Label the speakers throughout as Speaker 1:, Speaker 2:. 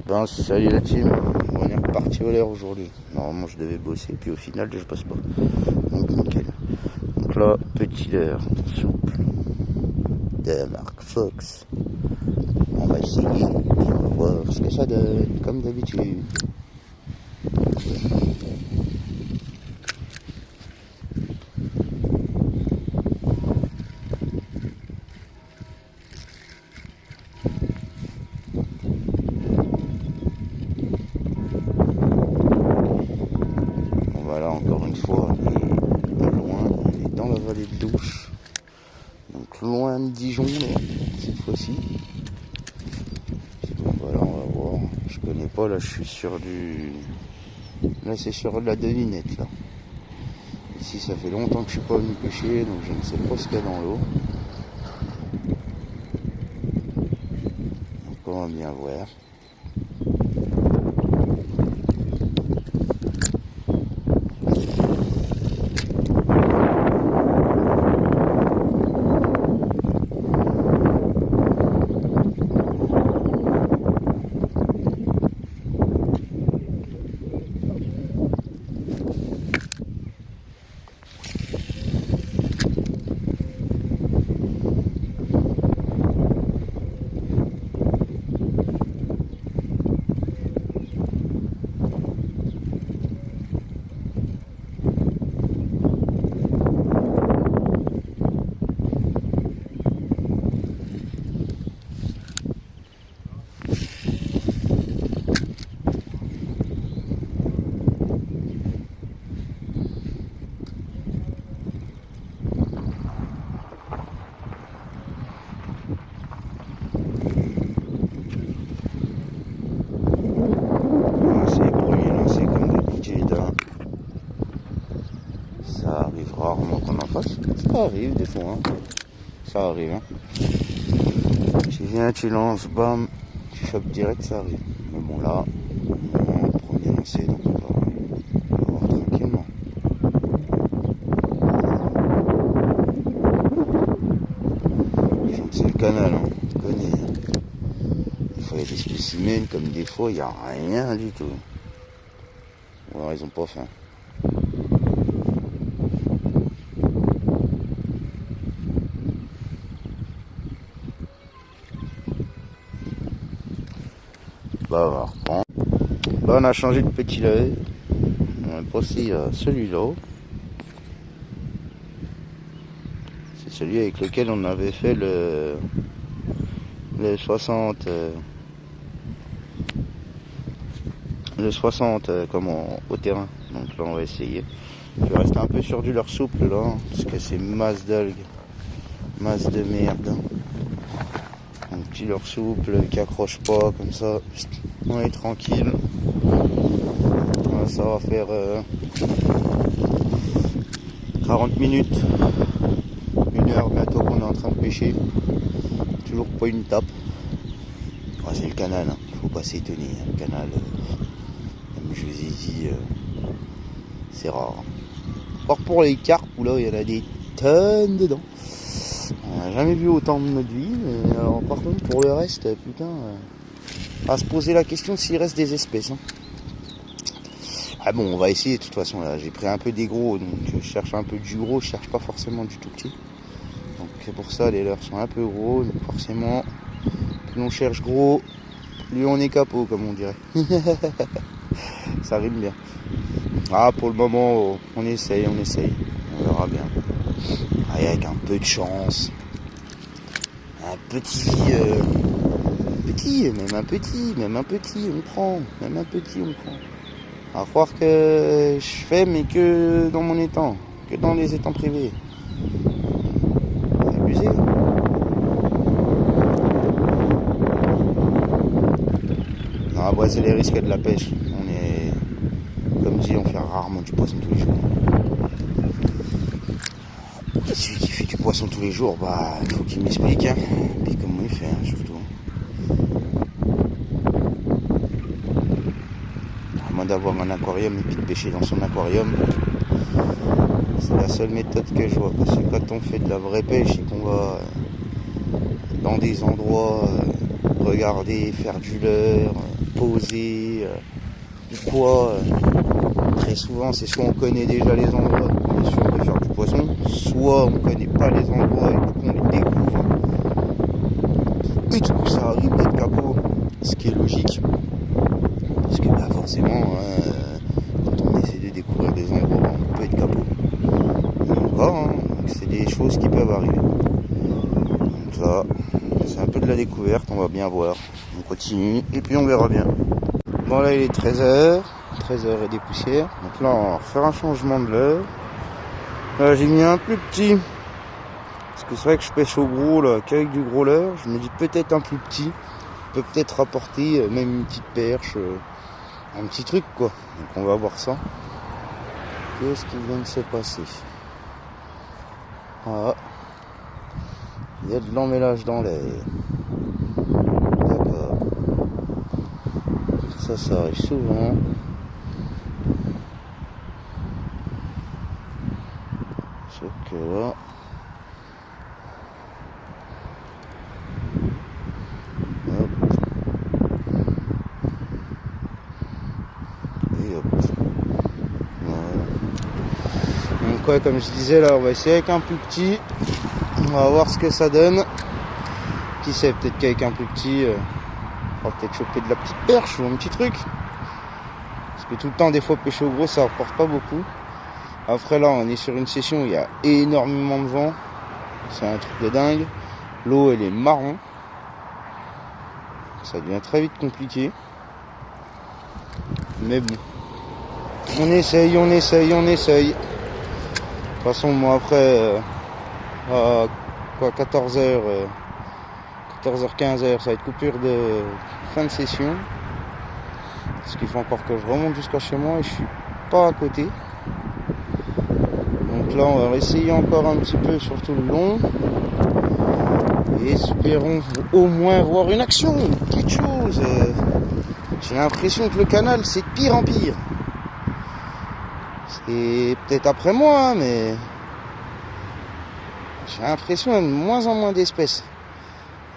Speaker 1: Ben salut la team, on est reparti au l'air aujourd'hui. Normalement je devais bosser, puis au final je passe pas. Donc nickel. Donc là, petit leurre souple de marque Fox. On va essayer, puis on va voir ce que ça donne, comme d'habitude. Voilà, encore une fois, on est pas loin, on est dans la vallée de Douche. Donc loin de Dijon, là, cette fois-ci. Donc voilà, on va voir. Je connais pas, là je suis sur du... Là c'est sur de la devinette, là. Ici ça fait longtemps que je suis pas venu pêcher, donc je ne sais pas ce qu'il y a dans l'eau. Donc on va bien voir. Ça arrive rarement qu'on en fasse. Ça arrive des fois, hein. Ça arrive, hein. Tu viens, tu lances, bam, tu chopes direct, ça arrive. Mais bon là, on prend bien lancé, donc on va voir tranquillement. C'est le canal, hein. On connaît. Des fois il y a des spécimens, comme des fois il n'y a rien du tout. Ou alors ils ont pas faim. Bah, on va reprendre. Bah, on a changé de petit leurre. On est passé à celui-là. C'est celui avec lequel on avait fait le 60. Le 60 au terrain. Donc là, on va essayer. Je vais rester un peu sur du leurre souple là. Parce que c'est masse d'algues. Masse de merde. Un petit leurre souple qui accroche pas comme ça. On est tranquille. Ça va faire 40 minutes, 1 heure bientôt qu'on est en train de pêcher. Toujours pas une tape. C'est le canal, hein. Faut pas s'étonner. Le canal, comme je vous ai dit, c'est rare. Or pour les carpes, où là il y en a des tonnes dedans. On n'a jamais vu autant de notre vie. Mais alors, par contre, pour le reste, putain, à se poser la question s'il reste des espèces. Hein. Ah bon, on va essayer de toute façon. Là, j'ai pris un peu des gros, donc je cherche un peu du gros. Je cherche pas forcément du tout petit. Donc c'est pour ça les leurres sont un peu gros. Donc forcément, plus on cherche gros, plus on est capot, comme on dirait. Ça rime bien. Ah, pour le moment, on essaye. On verra bien. Avec un peu de chance. Un petit, même un petit, on prend. À croire que je fais, mais que dans mon étang, que dans les étangs privés. C'est abusé. Non, après, c'est les risques de la pêche. On est, comme dit, on fait rarement du poisson tous les jours. Celui qui fait du poisson tous les jours, bah, il faut qu'il m'explique, hein. Puis comment il fait, hein, surtout. À moins d'avoir un aquarium et puis de pêcher dans son aquarium. C'est la seule méthode que je vois. Parce que quand on fait de la vraie pêche et qu'on va dans des endroits regarder, faire du leurre, poser ou quoi. Très souvent, c'est soit on connaît déjà les endroits, on est sûr de faire du poisson, soit on connaît pas les endroits et du coup on les découvre. Et du coup, ça arrive d'être capot, ce qui est logique. Parce que bah, forcément, quand on essaie de découvrir des endroits, on peut être capot. C'est des choses qui peuvent arriver. Donc là, c'est un peu de la découverte, on va bien voir. On continue et puis on verra bien. Bon là il est 13h et des poussières. Donc là on va refaire un changement de leurre. Là j'ai mis un plus petit. Parce que c'est vrai que je pêche au gros là, qu'avec du gros leurre. Je me dis peut-être un plus petit. Peut peut-être rapporter même une petite perche. Un petit truc quoi. Donc on va voir ça. Qu'est-ce qui vient de se passer? Voilà. Il y a de l'emmêlage dans l'air. D'accord. Ça arrive souvent. Sauf que là. Hop. Et hop. Voilà. Donc ouais, comme je disais là, on va essayer avec un plus petit. On va voir ce que ça donne. Qui sait, peut-être qu'avec un plus petit, on va peut-être choper de la petite perche ou un petit truc. Parce que tout le temps, des fois, pêcher au gros, ça rapporte pas beaucoup. Après là, on est sur une session où il y a énormément de vent. C'est un truc de dingue. L'eau, elle est marron. Ça devient très vite compliqué. Mais bon. On essaye. De toute façon, moi, après, à 14h, 14h-15h, ça va être coupure de fin de session. Ce qu'il faut encore que je remonte jusqu'à chez moi et je suis pas à côté. Donc là on va essayer encore un petit peu sur tout le long. Et espérons au moins voir une action, une petite chose. J'ai l'impression que le canal c'est de pire en pire. C'est peut-être après moi, hein, mais j'ai l'impression qu'il y a de moins en moins d'espèces.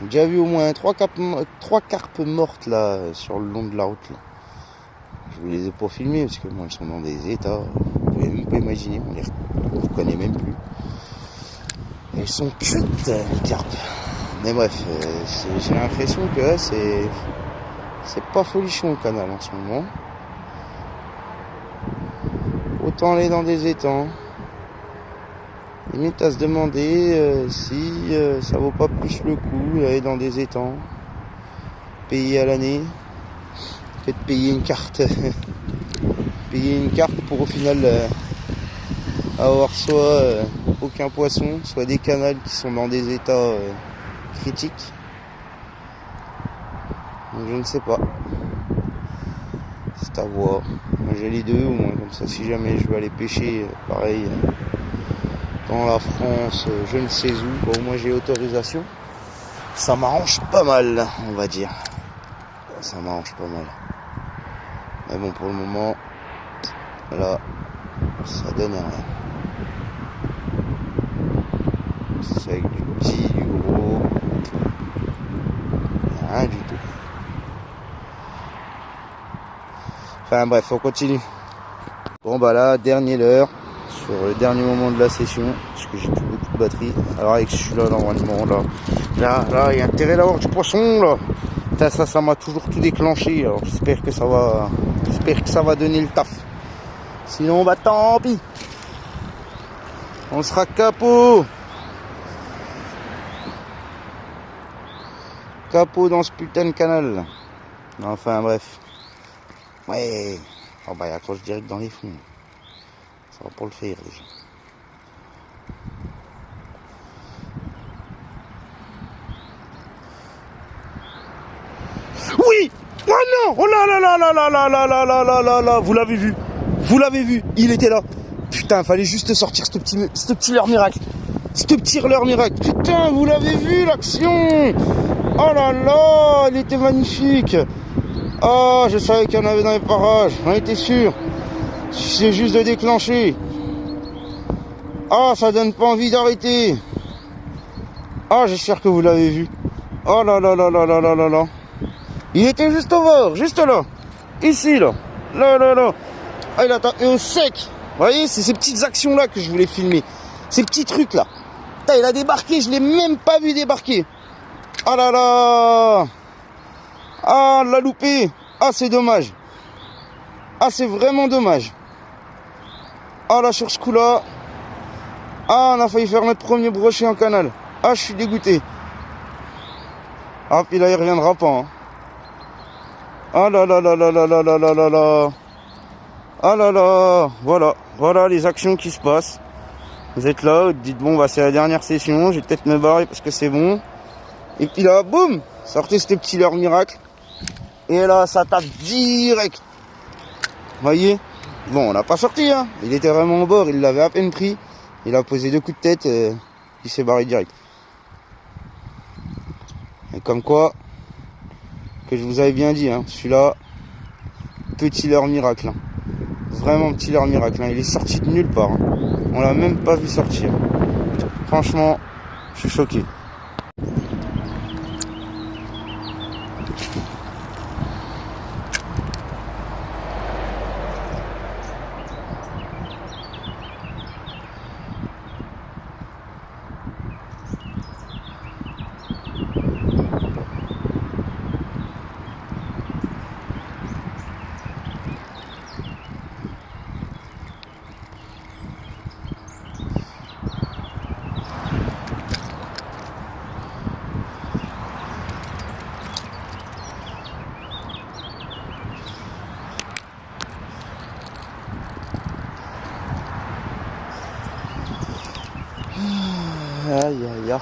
Speaker 1: J'ai déjà vu au moins 3 carpes mortes là sur le long de la route. Là. Je vous les ai pas filmées parce que moi elles sont dans des états. Vous pouvez même pas imaginer, on les reconnaît même plus. Elles sont cuites les carpes. Mais bref, j'ai l'impression que c'est pas folichon le canal en ce moment. Autant aller dans des étangs. Limite à se demander si ça vaut pas plus le coup d'aller dans des étangs, payer à l'année, que de payer une carte. Payer une carte pour au final avoir soit aucun poisson, soit des canals qui sont dans des états critiques. Donc je ne sais pas. C'est à voir. Moi j'ai les deux, au moins comme ça si jamais je veux aller pêcher, pareil. Dans la France, je ne sais où, bon, au moins j'ai autorisation. Ça m'arrange pas mal, on va dire. Ça m'arrange pas mal. Mais bon, pour le moment, là, ça donne rien. C'est avec du petit, du gros, rien du tout. Enfin bref, on continue. Bon bah là, dernier leurre. Sur le dernier moment de la session, parce que j'ai plus beaucoup de batterie. Alors avec celui-là normalement là, il y a intérêt d'avoir du poisson là. Putain, ça m'a toujours tout déclenché. Alors j'espère que ça va donner le taf. Sinon bah tant pis. On sera capot. Capot dans ce putain de canal. Enfin bref. Ouais. Oh bah il accroche direct dans les fonds. Ça va pas le faire déjà. Oui! Oh non! Oh là là là là là là là là là là là là! Vous l'avez vu? Vous l'avez vu? Il était là. Putain, fallait juste sortir ce petit leurre miracle. Ce petit leurre miracle. Putain, vous l'avez vu l'action? Oh là là! Il était magnifique. Ah, je savais qu'il y en avait dans les parages. J'en étais sûr. C'est juste de déclencher. Ah, ça donne pas envie d'arrêter. Ah, j'espère que vous l'avez vu. Oh là là là là là là là là. Il était juste au bord, juste là. Ici, là. Là, là, là. Ah, il a tapé au sec. Vous voyez, c'est ces petites actions-là que je voulais filmer. Ces petits trucs-là. Il a débarqué, je l'ai même pas vu débarquer. Ah là là. Ah, l'a loupé. Ah, c'est dommage. Ah, c'est vraiment dommage. Ah, là, sur ce coup-là. Ah, on a failli faire notre premier brochet en canal. Ah, je suis dégoûté. Ah, puis là, il reviendra pas. Hein. Ah là là là là là là là là là là. Ah là là. Voilà. Voilà les actions qui se passent. Vous êtes là, vous dites bon, bah c'est la dernière session, je vais peut-être me barrer parce que c'est bon. Et puis là, boum, sortez ce petit leurre miracle. Et là, ça tape direct. Voyez. Bon, on n'a pas sorti, hein. Il était vraiment au bord, il l'avait à peine pris. Il a posé 2 coups de tête, il s'est barré direct. Et comme quoi, que je vous avais bien dit, hein, celui-là, petit leurre miracle. Hein. Vraiment petit leurre miracle. Hein. Il est sorti de nulle part. Hein. On l'a même pas vu sortir. Franchement, je suis choqué. Aïe aïe aïe.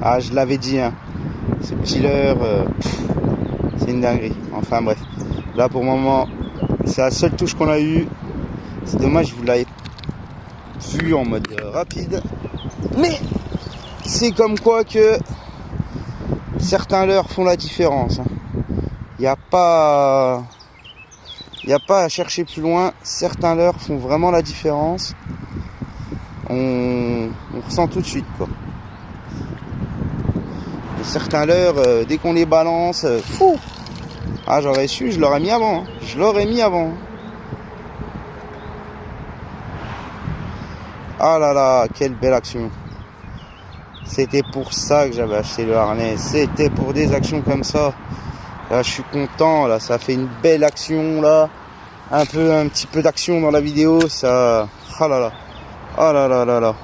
Speaker 1: Ah, je l'avais dit, hein. Ce petit leurre, c'est une dinguerie. Enfin bref. Là pour le moment, c'est la seule touche qu'on a eue. C'est dommage, vous l'avez vu en mode rapide. Mais c'est comme quoi que certains leurres font la différence. Il n'y a pas à chercher plus loin. Certains leurres font vraiment la différence. On ressent tout de suite, quoi. Et certains leurres, dès qu'on les balance, fou. Ah, j'aurais su, je l'aurais mis avant. Hein. Je l'aurais mis avant. Ah là là, quelle belle action. C'était pour ça que j'avais acheté le harnais. C'était pour des actions comme ça. Là, je suis content. Là, ça fait une belle action là. Un petit peu d'action dans la vidéo. Ça. Ah là là. Ah là là là là.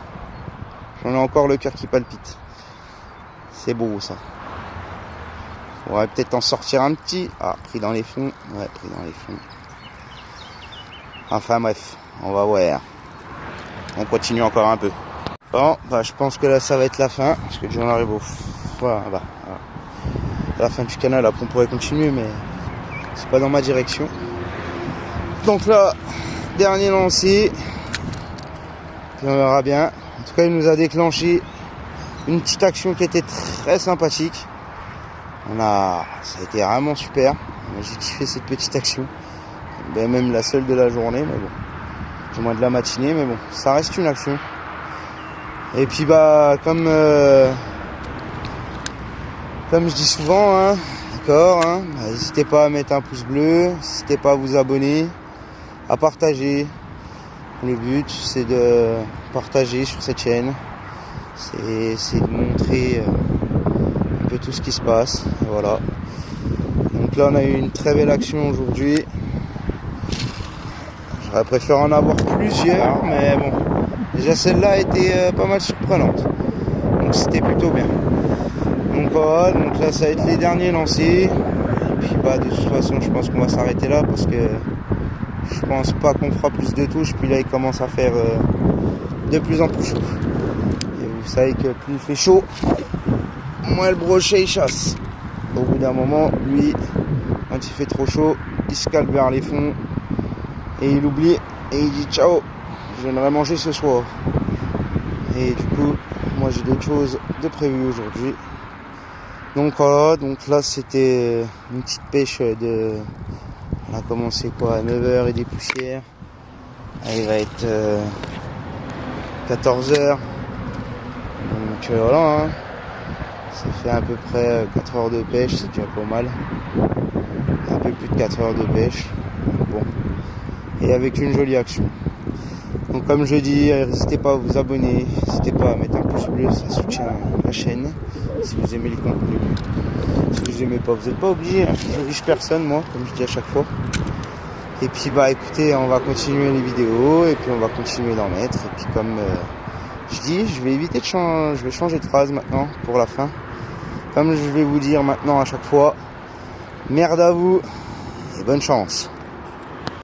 Speaker 1: J'en ai encore le cœur qui palpite. C'est beau ça. Faudrait peut-être en sortir un petit. Ah, pris dans les fonds. Ouais, pris dans les fonds. Enfin bref, on va voir. On continue encore un peu. Bon, bah, je pense que là ça va être la fin, parce que j'en arrive au voilà. À la fin du canal. Après on pourrait continuer, mais c'est pas dans ma direction. Donc là, dernier lancé, puis on verra bien. En tout cas, il nous a déclenché une petite action qui était très sympathique. Ça a été vraiment super. J'ai kiffé cette petite action, ben, même la seule de la journée, mais bon, du moins de la matinée, mais bon, ça reste une action. Et puis bah comme je dis souvent, hein, d'accord, hein, bah, n'hésitez pas à mettre un pouce bleu, n'hésitez pas à vous abonner, à partager. Le but c'est de partager sur cette chaîne, c'est de montrer un peu tout ce qui se passe. Et voilà. Donc là on a eu une très belle action aujourd'hui. J'aurais préféré en avoir plusieurs, mais bon. Déjà celle-là a été pas mal surprenante. Donc c'était plutôt bien. Donc voilà, donc là ça va être les derniers lancés. Et puis bah de toute façon je pense qu'on va s'arrêter là parce que je pense pas qu'on fera plus de touches. Puis là il commence à faire de plus en plus chaud. Et vous savez que plus il fait chaud, moins le brochet il chasse. Au bout d'un moment, lui, quand il fait trop chaud, il se cale vers les fonds et il oublie et il dit ciao. J'aimerais manger ce soir. Et du coup, moi j'ai d'autres choses de prévues aujourd'hui. Donc voilà, donc là c'était une petite pêche de On a commencé quoi à 9h et des poussières. Là, il va être 14h. Donc voilà, hein. Ça fait à peu près 4 heures de pêche, c'est déjà pas mal. Un peu plus de 4 heures de pêche. Bon. Et avec une jolie action. Donc comme je dis, n'hésitez pas à vous abonner, n'hésitez pas à mettre un pouce bleu, ça soutient la chaîne. Si vous aimez le contenu. Si vous aimez pas, vous n'êtes pas obligé, hein. Je n'oblige personne, moi, comme je dis à chaque fois. Et puis bah écoutez, on va continuer les vidéos et puis on va continuer d'en mettre. Et puis comme je dis, je vais éviter de changer, je vais changer de phrase maintenant pour la fin. Comme je vais vous dire maintenant à chaque fois, merde à vous et bonne chance.